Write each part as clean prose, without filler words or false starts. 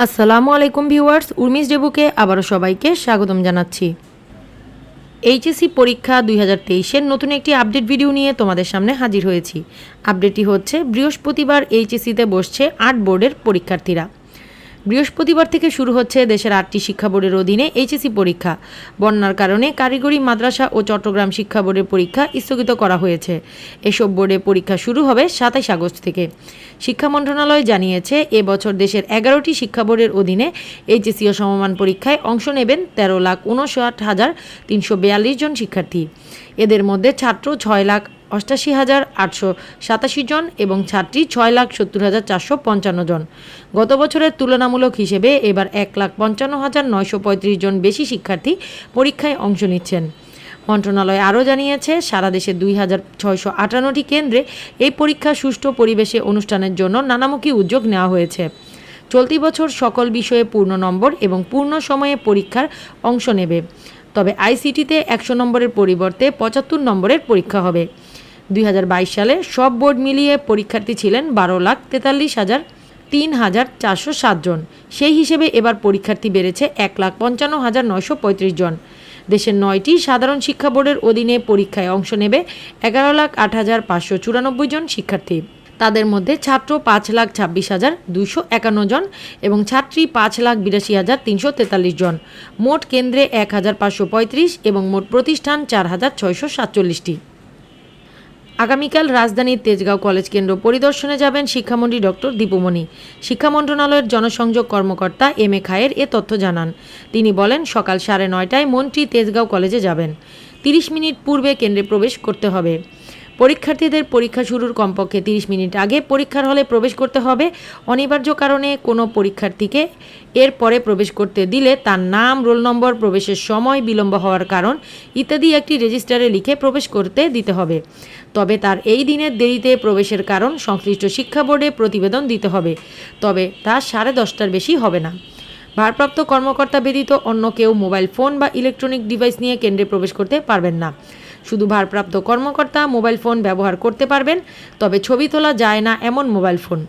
আসসালামু আলাইকুম ভিউয়ার্স, উর্মিস ডেবুকে আবারও সবাইকে স্বাগতম জানাচ্ছি। এইচএসসি পরীক্ষা 2023-এর নতুন একটি আপডেট ভিডিও নিয়ে তোমাদের সামনে হাজির হয়েছি। আপডেটটি হচ্ছে বৃহস্পতিবার এইচএসসিতে বসছে 8 বোর্ডের পরীক্ষার্থীরা। বৃহস্পতিবার থেকে শুরু হচ্ছে দেশের 8টি শিক্ষা বোর্ডের অধীনে এইচএসসি পরীক্ষা। বন্যার কারণে কারিগরি মাদ্রাসা ও চট্টগ্রাম শিক্ষা বোর্ডের পরীক্ষা স্থগিত করা হয়েছে। এসব বোর্ডে পরীক্ষা শুরু হবে 27 আগস্ট থেকে। শিক্ষা মন্ত্রণালয় জানিয়েছে, এবছর দেশের 11টি শিক্ষা বোর্ডের অধীনে এইচএসসি ও সমমান পরীক্ষায় অংশ নেবেন 13,59,342 জন শিক্ষার্থী। এদের মধ্যে ছাত্র 6,88,887 জন এবং ছাত্রী 6,70,455 জন। গত বছরের তুলনামূলক হিসেবে এবার 1,55,935 জন বেশি শিক্ষার্থী পরীক্ষায় অংশ নিচ্ছেন। মন্ত্রণালয় আরও জানিয়েছে, সারা দেশে 2,658টি কেন্দ্রে এই পরীক্ষা সুষ্ঠু পরিবেশে অনুষ্ঠানের জন্য নানামুখী উদ্যোগ নেওয়া হয়েছে। চলতি বছর সকল বিষয়ে পূর্ণ নম্বর এবং পূর্ণ সময়ে পরীক্ষার অংশ নেবে। তবে আইসিটিতে 100 নম্বরের পরিবর্তে 75 নম্বরের পরীক্ষা হবে। 2022 সালে সব বোর্ড মিলিয়ে পরীক্ষার্থী ছিলেন 12,43,407 জন। সেই হিসেবে এবার পরীক্ষার্থী বেড়েছে 1,55,935 জন। দেশের 9টি সাধারণ শিক্ষা বোর্ডের অধীনে পরীক্ষায় অংশ নেবে 11,08,594 জন শিক্ষার্থী। তাদের মধ্যে ছাত্র 5,26,251 জন এবং ছাত্রী 5,82,343 জন। মোট কেন্দ্রে 1,535 এবং মোট প্রতিষ্ঠান 4,647টি। আগামীকাল রাজধানীর তেজগাঁও কলেজ কেন্দ্র পরিদর্শনে যাবেন শিক্ষামন্ত্রী ডক্টর দীপুমণি। শিক্ষা মন্ত্রণালয়ের জনসংযোগ কর্মকর্তা এম এ খায়ের এ তথ্য জানান। তিনি বলেন, সকাল 9:30টায় মন্ত্রী তেজগাঁও কলেজে যাবেন। 30 মিনিট পূর্বে কেন্দ্রে প্রবেশ করতে হবে। পরীক্ষার্থীদের পরীক্ষা শুরুর কমপক্ষে 30 মিনিট আগে পরীক্ষার হলে প্রবেশ করতে হবে। অনিবার্য কারণে কোনো পরীক্ষার্থীকে এর পরে প্রবেশ করতে দিলে তার নাম, রোল নম্বর, প্রবেশের সময়, বিলম্ব হওয়ার কারণ ইত্যাদি একটি রেজিস্টারে লিখে প্রবেশ করতে দিতে হবে। তবে তার এই দিনের দেরিতে প্রবেশের কারণ সংশ্লিষ্ট শিক্ষা বোর্ডে প্রতিবেদন দিতে হবে। তবে তা 10:30টার বেশি হবে না। ভারপ্রাপ্ত কর্মকর্তা ব্যতীত অন্য কেউ মোবাইল ফোন বা ইলেকট্রনিক ডিভাইস নিয়ে কেন্দ্রে প্রবেশ করতে পারবেন না। শুধু ভারপ্রাপ্ত কর্মকর্তা মোবাইল ফোন ব্যবহার করতে পারবেন, তবে ছবি তোলা যায় না এমন মোবাইল ফোন।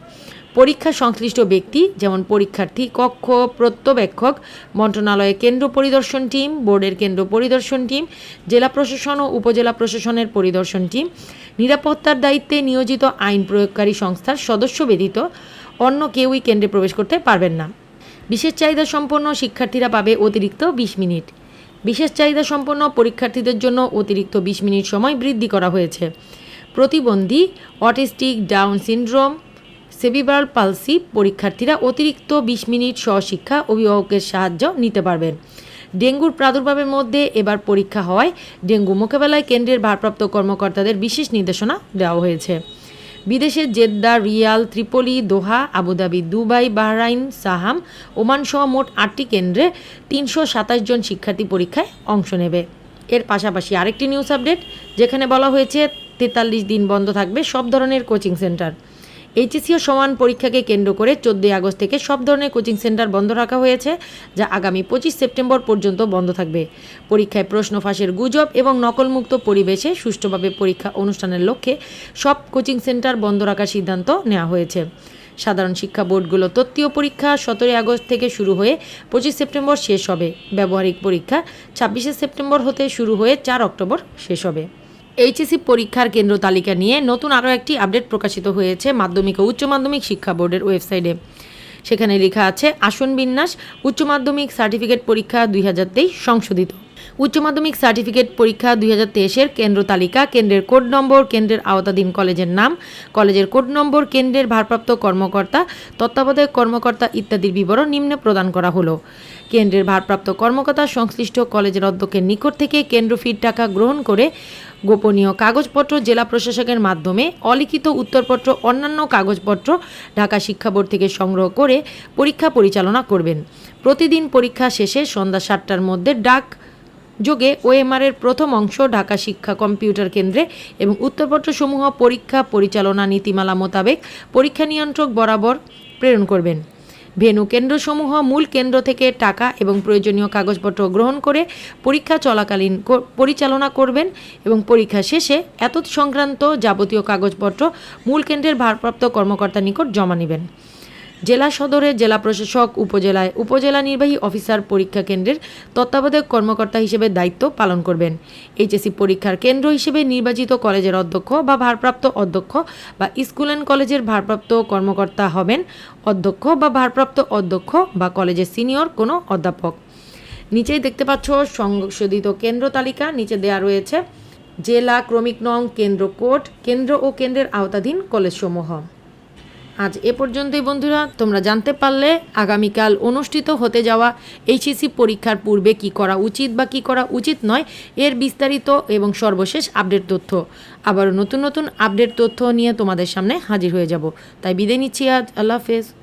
পরীক্ষা সংশ্লিষ্ট ব্যক্তি যেমন পরীক্ষার্থী, কক্ষ পর্যবেক্ষক, মন্ত্রণালয়ের কেন্দ্র পরিদর্শন টিম, বোর্ডের কেন্দ্র পরিদর্শন টিম, জেলা প্রশাসন ও উপজেলা প্রশাসনের পরিদর্শন টিম, নিরাপত্তার দায়িত্বে নিয়োজিত আইন প্রয়োগকারী সংস্থার সদস্য ব্যতীত অন্য কেউই কেন্দ্রে প্রবেশ করতে পারবেন না। বিশেষ চাহিদা সম্পন্ন শিক্ষার্থীরা পাবে অতিরিক্ত 20 মিনিট। বিশেষ চাহিদা সম্পন্ন পরীক্ষার্থীদের জন্য অতিরিক্ত 20 মিনিট সময় বৃদ্ধি করা হয়েছে। প্রতিবন্ধী, autistic, Down syndrome, cerebral palsy পরীক্ষার্থীরা অতিরিক্ত 20 মিনিট স্বশিক্ষা অভিভাবকের সাহায্য নিতে পারবেন। ডেঙ্গুর প্রাদুর্ভাবের মধ্যে এবার পরীক্ষা হওয়ায় ডেঙ্গু মোকাবেলায় কেন্দ্রের ভারপ্রাপ্ত কর্মকর্তাদের বিশেষ নির্দেশনা দেওয়া হয়েছে। বিদেশের জেদ্দা, রিয়াল, ত্রিপলি, দোহা, আবুধাবি, দুবাই, বাহরাইন, সাহাম, ওমান সহ মোট 8টি কেন্দ্রে 327 জন শিক্ষার্থী পরীক্ষায় অংশ নেবে। এর পাশাপাশি আরেকটি নিউজ আপডেট, যেখানে বলা হয়েছে 43 দিন বন্ধ থাকবে সব ধরনের কোচিং সেন্টার। এইচএসসি ও সমান পরীক্ষাকে কেন্দ্র করে 14 আগস্ট থেকে সব ধরনের কোচিং সেন্টার বন্ধ রাখা হয়েছে, যা আগামী 25 সেপ্টেম্বর পর্যন্ত বন্ধ থাকবে। পরীক্ষায় প্রশ্ন ফাঁসের গুজব এবং নকলমুক্ত পরিবেশে সুষ্ঠুভাবে পরীক্ষা অনুষ্ঠানের লক্ষ্যে সব কোচিং সেন্টার বন্ধ রাখার সিদ্ধান্ত নেওয়া হয়েছে। সাধারণ শিক্ষা বোর্ডগুলো তত্ত্বীয় পরীক্ষা 17 আগস্ট থেকে শুরু হয়ে 25 সেপ্টেম্বর শেষ হবে। ব্যবহারিক পরীক্ষা 26 সেপ্টেম্বর হতে শুরু হয়ে 4 অক্টোবর শেষ হবে। এইচএসসি পরীক্ষার কেন্দ্র তালিকা নিয়ে নতুন আরও একটি আপডেট প্রকাশিত হয়েছে মাধ্যমিক ও উচ্চ মাধ্যমিক শিক্ষা বোর্ডের ওয়েবসাইটে। সেখানে লেখা আছে, আসন বিন্যাস উচ্চ মাধ্যমিক সার্টিফিকেট পরীক্ষা 2023 সংশোধিত। উচ্চ মাধ্যমিক সার্টিফিকেট পরীক্ষা 2023-এর কেন্দ্র তালিকা, কেন্দ্রের কোড নম্বর, কেন্দ্রের আওতাধীন কলেজের নাম, কলেজের কোড নম্বর, কেন্দ্রের ভারপ্রাপ্ত কর্মকর্তা, তত্ত্বাবধায়ক কর্মকর্তা ইত্যাদির বিবরণ নিম্নে প্রদান করা হলো। কেন্দ্রের ভারপ্রাপ্ত কর্মকর্তা সংশ্লিষ্ট কলেজের অধ্যক্ষের নিকট থেকে কেন্দ্র ফির টাকা গ্রহণ করে গোপনীয় কাগজপত্র জেলা প্রশাসকের মাধ্যমে অলিখিত উত্তরপত্র অন্যান্য কাগজপত্র ঢাকা শিক্ষা বোর্ড থেকে সংগ্রহ করে পরীক্ষা পরিচালনা করবেন। প্রতিদিন পরীক্ষা শেষে সন্ধ্যা 7টার মধ্যে ডাক যোগে ওএমআরের প্রথম অংশ ঢাকা শিক্ষা কম্পিউটার কেন্দ্রে এবং উত্তরপত্রসমূহ পরীক্ষা পরিচালনা নীতিমালা মোতাবেক পরীক্ষা নিয়ন্ত্রক বরাবর প্রেরণ করবেন। ভেন্যু কেন্দ্রসমূহ মূল কেন্দ্র থেকে টাকা এবং প্রয়োজনীয় কাগজপত্র গ্রহণ করে পরীক্ষা চলাকালীন পরিচালনা করবেন এবং পরীক্ষা শেষে এতৎ সংক্রান্ত যাবতীয় কাগজপত্র মূল কেন্দ্রের ভারপ্রাপ্ত কর্মকর্তার নিকট জমা নেবেন। জেলা সদরে জেলা প্রশাসক, উপজেলায় উপজেলা নির্বাহী অফিসার পরীক্ষা কেন্দ্রের তত্ত্বাবধায়ক কর্মকর্তা হিসেবে দায়িত্ব পালন করবেন। এইচএসসি পরীক্ষার কেন্দ্র হিসেবে নির্বাচিত কলেজের অধ্যক্ষ বা ভারপ্রাপ্ত অধ্যক্ষ বা স্কুল অ্যান্ড কলেজের ভারপ্রাপ্ত কর্মকর্তা হবেন অধ্যক্ষ বা ভারপ্রাপ্ত অধ্যক্ষ বা কলেজের সিনিয়র কোনো অধ্যাপক। নিচেই দেখতে পাচ্ছ সংশোধিত কেন্দ্র তালিকা। নিচে দেয়া রয়েছে জেলা, ক্রমিক নং, কেন্দ্র কোড, কেন্দ্র ও কেন্দ্রের আওতাধীন কলেজসমূহ। আজ এ পর্যন্তই বন্ধুরা, তোমরা জানতে পারলে আগামীকাল অনুষ্ঠিত হতে যাওয়া এইচএসসি পরীক্ষার পূর্বে কি করা উচিত বা কি করা উচিত নয় এর বিস্তারিত এবং সর্বশেষ আপডেট তথ্য। আবারও নতুন নতুন আপডেট তথ্য নিয়ে তোমাদের সামনে হাজির হয়ে যাব। তাই বিদায় নিচ্ছি আজ। আল্লাহ হাফেজ।